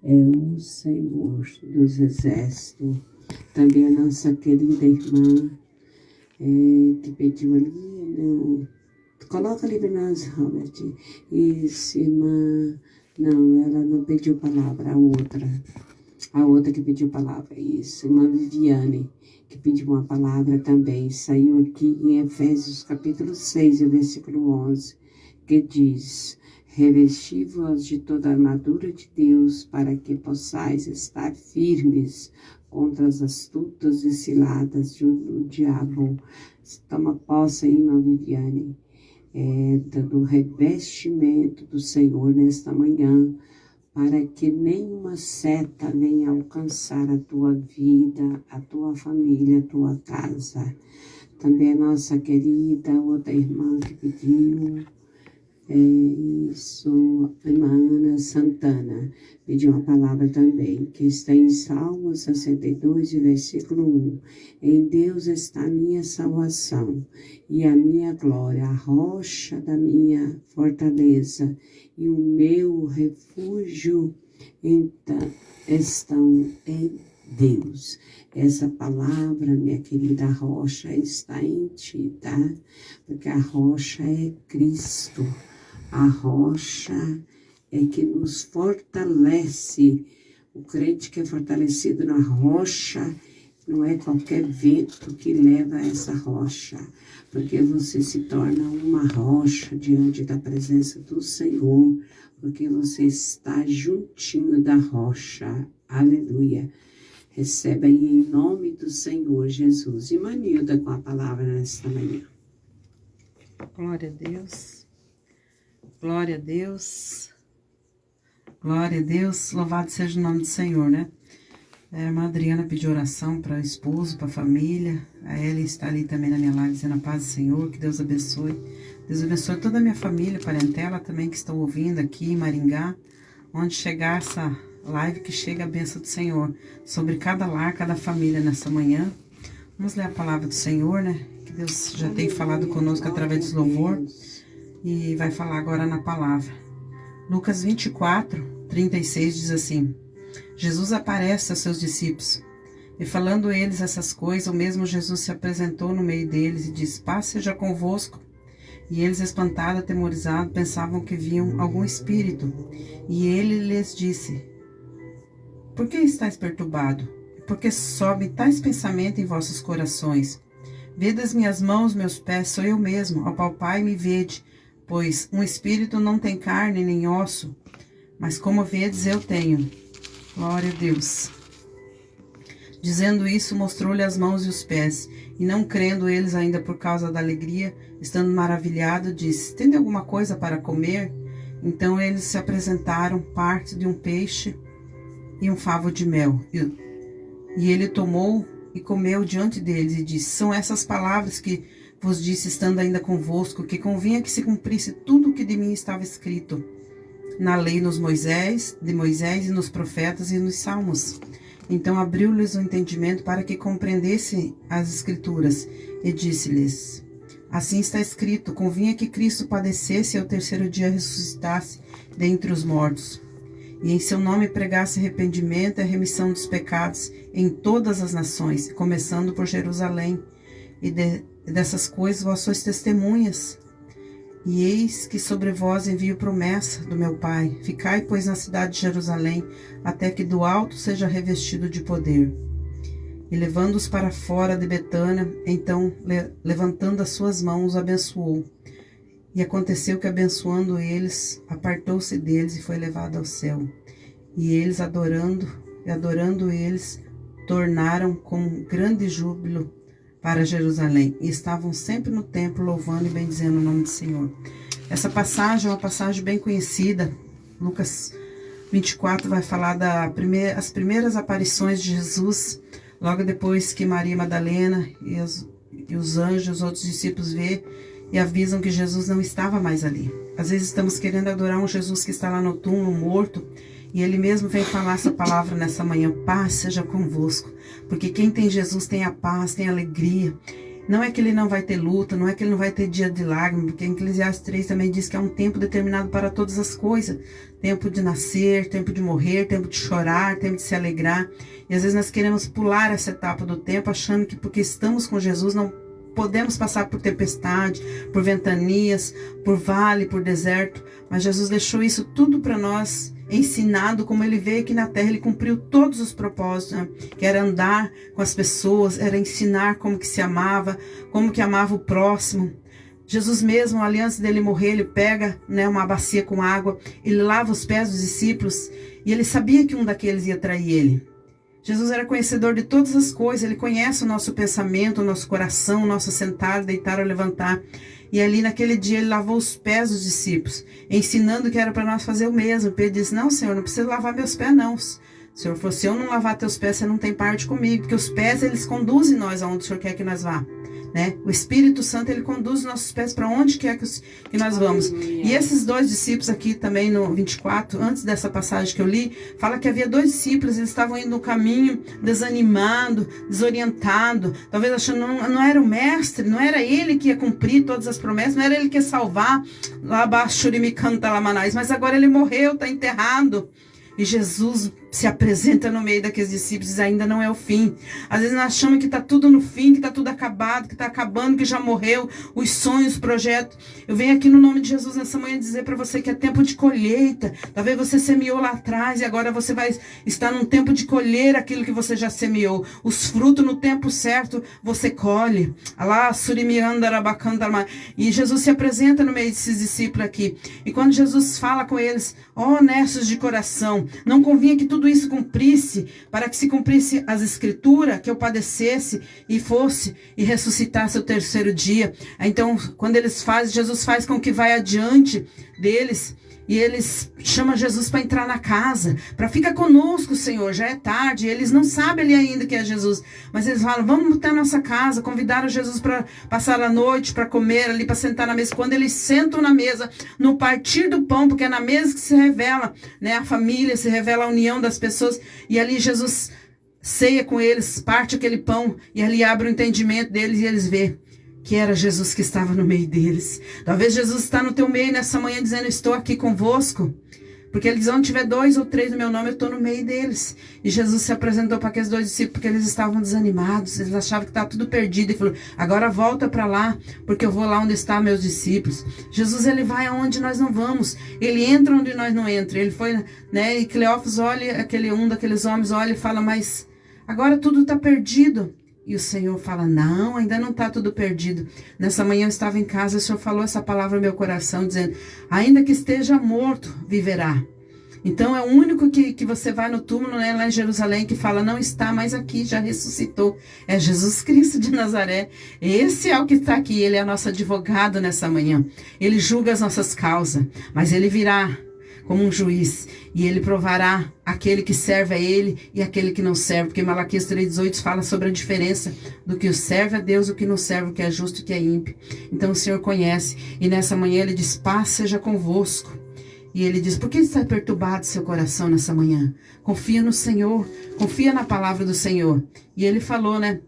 é o Senhor dos Exércitos. Também a nossa querida irmã que pediu ali, coloca ali para nós, Robert. Isso, irmã, não, ela não pediu palavra, a outra que pediu palavra, isso, irmã Viviane, que pediu uma palavra também, saiu aqui em Efésios capítulo 6, versículo 11, que diz: revesti-vos de toda a armadura de Deus, para que possais estar firmes contra as astutas e ciladas do diabo. Toma posse aí, irmã Viviane, do revestimento do Senhor nesta manhã, para que nenhuma seta venha alcançar a tua vida, a tua família, a tua casa. Também a nossa querida outra irmã que pediu, a irmã Ana Santana, pediu uma palavra também, que está em Salmo 62, versículo 1. Em Deus está a minha salvação e a minha glória, a rocha da minha fortaleza e o meu refúgio estão em Deus. Essa palavra, minha querida, rocha está em ti, tá? Porque a rocha é Cristo. A rocha é que nos fortalece. O crente que é fortalecido na rocha, não é qualquer vento que leva a essa rocha, porque você se torna uma rocha diante da presença do Senhor, porque você está juntinho da rocha. Aleluia. Receba aí em nome do Senhor Jesus. E Manilda com a palavra nesta manhã. Glória a Deus. Glória a Deus. Glória a Deus. Louvado seja o nome do Senhor, né? A irmã Adriana pediu oração para o esposo, para a família. A Ellen está ali também na minha live dizendo a paz do Senhor, que Deus abençoe. Deus abençoe toda a minha família, parentela também que estão ouvindo aqui em Maringá. Onde chegar essa live, que chega a bênção do Senhor sobre cada lar, cada família nessa manhã. Vamos ler a palavra do Senhor, né? Que Deus já tem falado conosco através do louvor. E vai falar agora na palavra. Lucas 24, 36 diz assim: Jesus aparece a seus discípulos, e falando eles essas coisas, o mesmo Jesus se apresentou no meio deles e disse: paz seja convosco. E eles, espantados, atemorizados, pensavam que viam algum espírito. E ele lhes disse: por que estáis perturbados? Por que sobe tais pensamentos em vossos corações? Vede as minhas mãos, meus pés, sou eu mesmo, apalpai-me e vede. Pois um espírito não tem carne nem osso, mas como vedes eu tenho. Glória a Deus. Dizendo isso, mostrou-lhe as mãos e os pés, e não crendo eles ainda por causa da alegria, estando maravilhado, disse: tende alguma coisa para comer? Então eles se apresentaram parte de um peixe e um favo de mel. E ele tomou e comeu diante deles, e disse: são essas palavras que vos disse, estando ainda convosco, que convinha que se cumprisse tudo o que de mim estava escrito na lei de Moisés e nos profetas e nos salmos. Então abriu-lhes o entendimento para que compreendessem as escrituras, e disse-lhes: assim está escrito, convinha que Cristo padecesse e ao terceiro dia ressuscitasse dentre os mortos, e em seu nome pregasse arrependimento e a remissão dos pecados em todas as nações, começando por Jerusalém. E dessas coisas vós sois testemunhas. E eis que sobre vós envio promessa do meu Pai. Ficai, pois, na cidade de Jerusalém, até que do alto seja revestido de poder. E levando-os para fora de Betânia, então, levantando as suas mãos, os abençoou. E aconteceu que, abençoando eles, apartou-se deles e foi levado ao céu. E eles, adorando eles, tornaram com grande júbilo para Jerusalém, e estavam sempre no templo louvando e bendizendo o nome do Senhor. Essa passagem é uma passagem bem conhecida. Lucas 24 vai falar das primeiras aparições de Jesus, logo depois que Maria Madalena e os anjos, os outros discípulos vê e avisam que Jesus não estava mais ali. Às vezes estamos querendo adorar um Jesus que está lá no túmulo, morto, e ele mesmo vem falar essa palavra nessa manhã: paz seja convosco. Porque quem tem Jesus tem a paz, tem a alegria. Não é que ele não vai ter luta, não é que ele não vai ter dia de lágrimas, porque em Eclesiastes 3 também diz que é um tempo determinado para todas as coisas. Tempo de nascer, tempo de morrer, tempo de chorar, tempo de se alegrar. E às vezes nós queremos pular essa etapa do tempo, achando que porque estamos com Jesus não podemos passar por tempestade, por ventanias, por vale, por deserto. Mas Jesus deixou isso tudo para nós, ensinado como ele veio aqui na terra. Ele cumpriu todos os propósitos, né? Que era andar com as pessoas, era ensinar como que se amava, como que amava o próximo. Jesus mesmo, ali antes dele morrer, ele pega, né, uma bacia com água, ele lava os pés dos discípulos e ele sabia que um daqueles ia trair ele. Jesus era conhecedor de todas as coisas, ele conhece o nosso pensamento, o nosso coração, o nosso sentar, deitar ou levantar. E ali naquele dia ele lavou os pés dos discípulos, ensinando que era para nós fazer o mesmo. Pedro disse: não, Senhor, não precisa lavar meus pés não. O Senhor falou: se eu não lavar teus pés, você não tem parte comigo, porque os pés eles conduzem nós aonde o Senhor quer que nós vá. Né? O Espírito Santo ele conduz os nossos pés para onde quer que nós vamos. E esses dois discípulos aqui também no 24, antes dessa passagem que eu li, fala que havia dois discípulos, eles estavam indo no caminho desanimado, desorientado, talvez achando não era o mestre, não era ele que ia cumprir todas as promessas, não era ele que ia salvar lá abaixo, mas agora ele morreu, está enterrado. E Jesus se apresenta no meio daqueles discípulos e diz: ainda não é o fim. Às vezes nós achamos que está tudo no fim, que está tudo acabado, que está acabando, que já morreu, os sonhos, os projetos. Eu venho aqui no nome de Jesus nessa manhã dizer para você que é tempo de colheita. Talvez você semeou lá atrás e agora você vai estar num tempo de colher aquilo que você já semeou. Os frutos no tempo certo você colhe. E Jesus se apresenta no meio desses discípulos aqui. E quando Jesus fala com eles: ó, honestos de coração, não convinha que tudo isso cumprisse, para que se cumprisse as escrituras, que eu padecesse e fosse e ressuscitasse o terceiro dia. Então, quando eles fazem, Jesus faz com que vai adiante deles, e eles chamam Jesus para entrar na casa, para ficar conosco, Senhor, já é tarde. Eles não sabem ali ainda que é Jesus, mas eles falam: vamos até a nossa casa. Convidaram Jesus para passar a noite, para comer ali, para sentar na mesa. Quando eles sentam na mesa, no partir do pão, porque é na mesa que se revela, né, a família, se revela a união das pessoas, e ali Jesus ceia com eles, parte aquele pão, e ali abre o entendimento deles, e eles veem que era Jesus que estava no meio deles. Talvez Jesus está no teu meio nessa manhã dizendo: estou aqui convosco. Porque ele diz: onde tiver 2 ou 3 no meu nome, eu estou no meio deles. E Jesus se apresentou para aqueles dois discípulos porque eles estavam desanimados, eles achavam que estava tudo perdido. E falou: agora volta para lá, porque eu vou lá onde estão meus discípulos. Jesus, ele vai aonde nós não vamos. Ele entra onde nós não entramos. Ele foi, né? E Cleófas olha, um daqueles homens olha e fala: mas agora tudo está perdido. E o Senhor fala: não, ainda não está tudo perdido. Nessa manhã eu estava em casa, o Senhor falou essa palavra no meu coração, dizendo: ainda que esteja morto, viverá. Então é o único que você vai no túmulo, né, lá em Jerusalém, que fala: não está mais aqui, já ressuscitou. É Jesus Cristo de Nazaré. Esse é o que está aqui. Ele é nosso advogado nessa manhã. Ele julga as nossas causas, mas ele virá como um juiz, e ele provará aquele que serve a ele e aquele que não serve, porque Malaquias 3,18 fala sobre a diferença do que serve a Deus e o que não serve, o que é justo e o que é ímpio. Então o Senhor conhece, e nessa manhã ele diz: paz seja convosco. E ele diz: por que está perturbado seu coração nessa manhã? Confia no Senhor, confia na palavra do Senhor. E ele falou, né?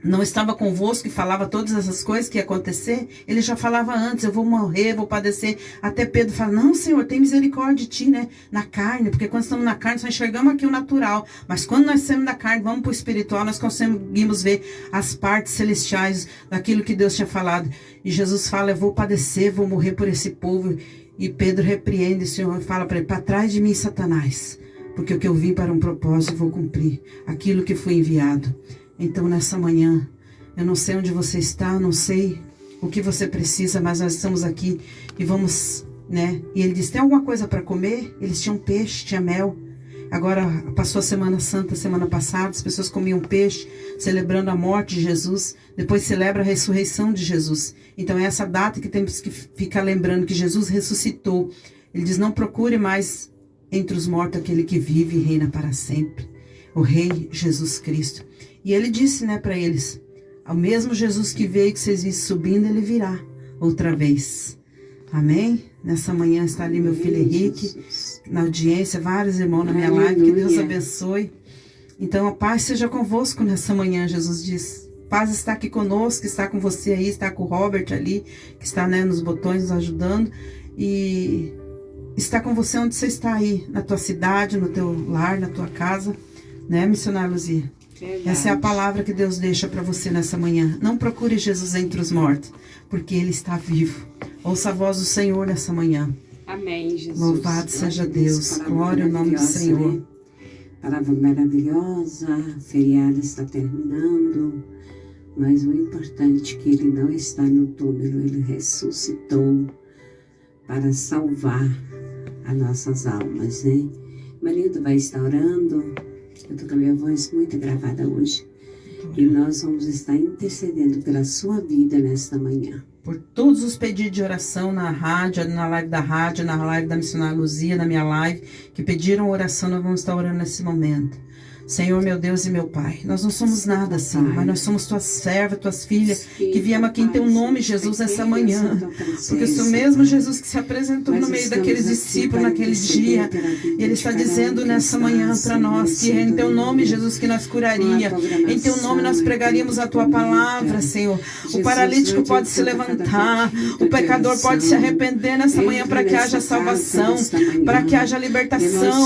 Não estava convosco, e falava todas essas coisas que ia acontecer. Ele já falava antes: eu vou morrer, vou padecer. Até Pedro fala: não, Senhor, tem misericórdia de ti, né? Na carne, porque quando estamos na carne, só enxergamos aqui o natural. Mas quando nós estamos na carne, vamos para o espiritual, nós conseguimos ver as partes celestiais daquilo que Deus tinha falado. E Jesus fala: eu vou padecer, vou morrer por esse povo. E Pedro repreende o Senhor e fala para ele: para trás de mim, Satanás, porque o que eu vim para um propósito, eu vou cumprir aquilo que foi enviado. Então, nessa manhã, eu não sei onde você está, não sei o que você precisa, mas nós estamos aqui e vamos, né? E ele disse: tem alguma coisa para comer? Eles tinham peixe, tinha mel. Agora, passou a Semana Santa, semana passada, as pessoas comiam peixe, celebrando a morte de Jesus. Depois celebra a ressurreição de Jesus. Então, é essa data que temos que ficar lembrando que Jesus ressuscitou. Ele diz: não procure mais entre os mortos aquele que vive e reina para sempre. O Rei Jesus Cristo. E ele disse, né, para eles: ao mesmo Jesus que veio, que vocês vissem subindo, ele virá outra vez. Amém? Nessa manhã está ali meu filho Henrique, na audiência, vários irmãos na minha live, que Deus abençoe. Então a paz seja convosco nessa manhã, Jesus diz. Paz está aqui conosco, está com você aí, está com o Robert ali, que está, né, nos botões nos ajudando. E está com você onde você está aí, na tua cidade, no teu lar, na tua casa, né, missionária Luzia? Verdade. Essa é a palavra que Deus deixa para você nessa manhã. Não procure Jesus entre os mortos, porque Ele está vivo. Ouça a voz do Senhor nessa manhã. Amém, Jesus. Louvado seja Deus. Glória ao nome do Senhor. Né? Palavra maravilhosa. Feriado está terminando. Mas o importante é que Ele não está no túmulo. Ele ressuscitou para salvar as nossas almas, né? Manildo vai estar orando. Eu estou com a minha voz muito gravada hoje. E nós vamos estar intercedendo pela sua vida nesta manhã. Por todos os pedidos de oração na rádio, na live da rádio, na live da missionária Luzia, na minha live, que pediram oração, nós vamos estar orando nesse momento. Senhor, meu Deus e meu Pai, nós não somos nada assim, mas nós somos tuas servas, tuas filhas, que viemos aqui em teu nome, Jesus, essa manhã. Porque o Senhor mesmo, Jesus, que se apresentou no meio daqueles discípulos naquele dia, e Ele está dizendo nessa manhã para nós, que é em teu nome, Jesus, que nós curaria, em teu nome nós pregaríamos a tua palavra, Senhor. O paralítico pode se levantar, o pecador pode se arrepender nessa manhã para que haja salvação, para que haja libertação,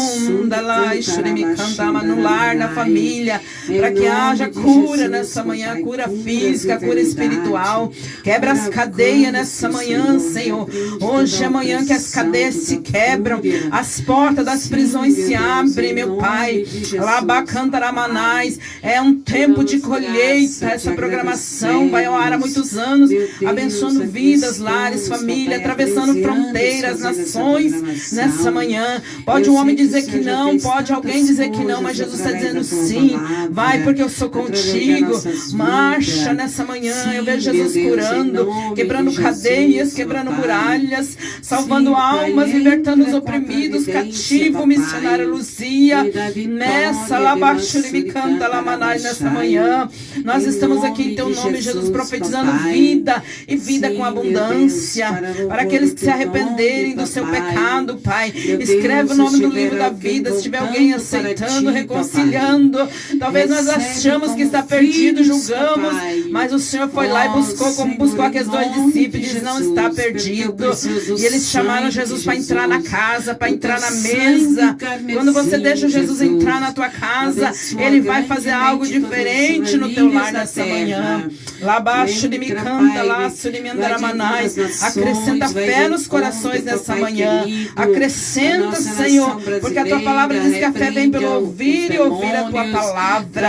no lar, na família, para que haja cura nessa manhã, cura física, cura espiritual. Quebra as cadeias nessa manhã, Senhor. Hoje é manhã que as cadeias se quebram, as portas das prisões se abrem, meu Pai. Labacantaramanais, é um tempo de colheita. Essa programação vai ao ar há muitos anos, abençoando vidas, lares, família, atravessando fronteiras, nações nessa manhã. Pode um homem dizer que não, pode alguém dizer que não, mas Jesus está dizendo sim, vai porque eu sou contigo. Marcha nessa manhã, eu vejo Jesus curando, quebrando cadeias, quebrando muralhas, salvando almas, libertando os oprimidos, cativo, missionária Luzia, nessa labaixo de me canta lamanai nessa manhã. Nós estamos aqui em teu nome, Jesus, profetizando vida e vida com abundância para aqueles que se arrependerem do seu pecado, Pai. Escreve o nome do livro da vida, se tiver alguém aceitando, reconciliando. Talvez nós achamos que está perdido, julgamos, mas o Senhor foi lá e buscou, como buscou aqueles dois discípulos, e diz, não está perdido. E eles chamaram Jesus para entrar na casa, para entrar na mesa. Quando você deixa Jesus entrar na tua casa, Ele vai fazer algo diferente no teu lar nessa manhã. Lá abaixo de me canta, laço de me andaramanais. Acrescenta fé nos corações nessa manhã. Acrescenta, Senhor, porque a tua palavra diz que a fé vem pelo ouvir e ouvir a tua palavra.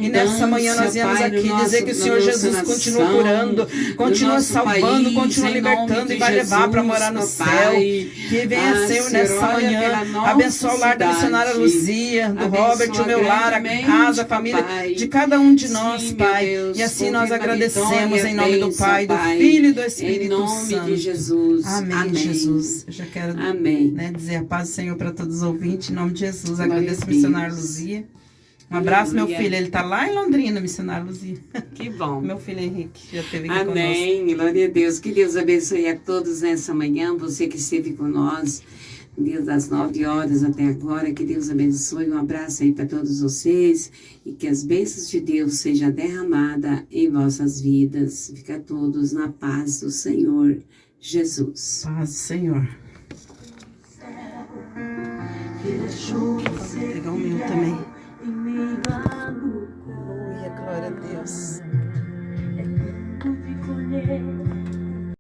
E nessa manhã nós viemos aqui dizer que o Senhor Jesus continua curando, continua salvando, continua libertando e vai levar para morar no céu. Que venha, Senhor, nessa manhã, abençoa o lar da missionária Luzia, do Robert, o meu lar, a casa, a família de cada um de nós, Pai. E assim nós agradecemos em nome do Pai, do Filho e do Espírito Santo. Em nome de Jesus. Amém, Jesus. Eu já quero dizer a paz do Senhor para todos os ouvintes, em nome de Jesus. Agradeço a missionária Luzia. Um abraço, meu filho. Ele está lá em Londrina, missionário Luzia. Que bom. Meu filho Henrique já esteve aqui conosco. Amém. Glória a Deus. Que Deus abençoe a todos nessa manhã. Você que esteve com nós, Deus, das 9 horas até agora. Que Deus abençoe. Um abraço aí para todos vocês. E que as bênçãos de Deus sejam derramadas em vossas vidas. Fica todos na paz do Senhor Jesus. Paz do Senhor. Vou pegar o meu também. Aleluia, glória a Deus.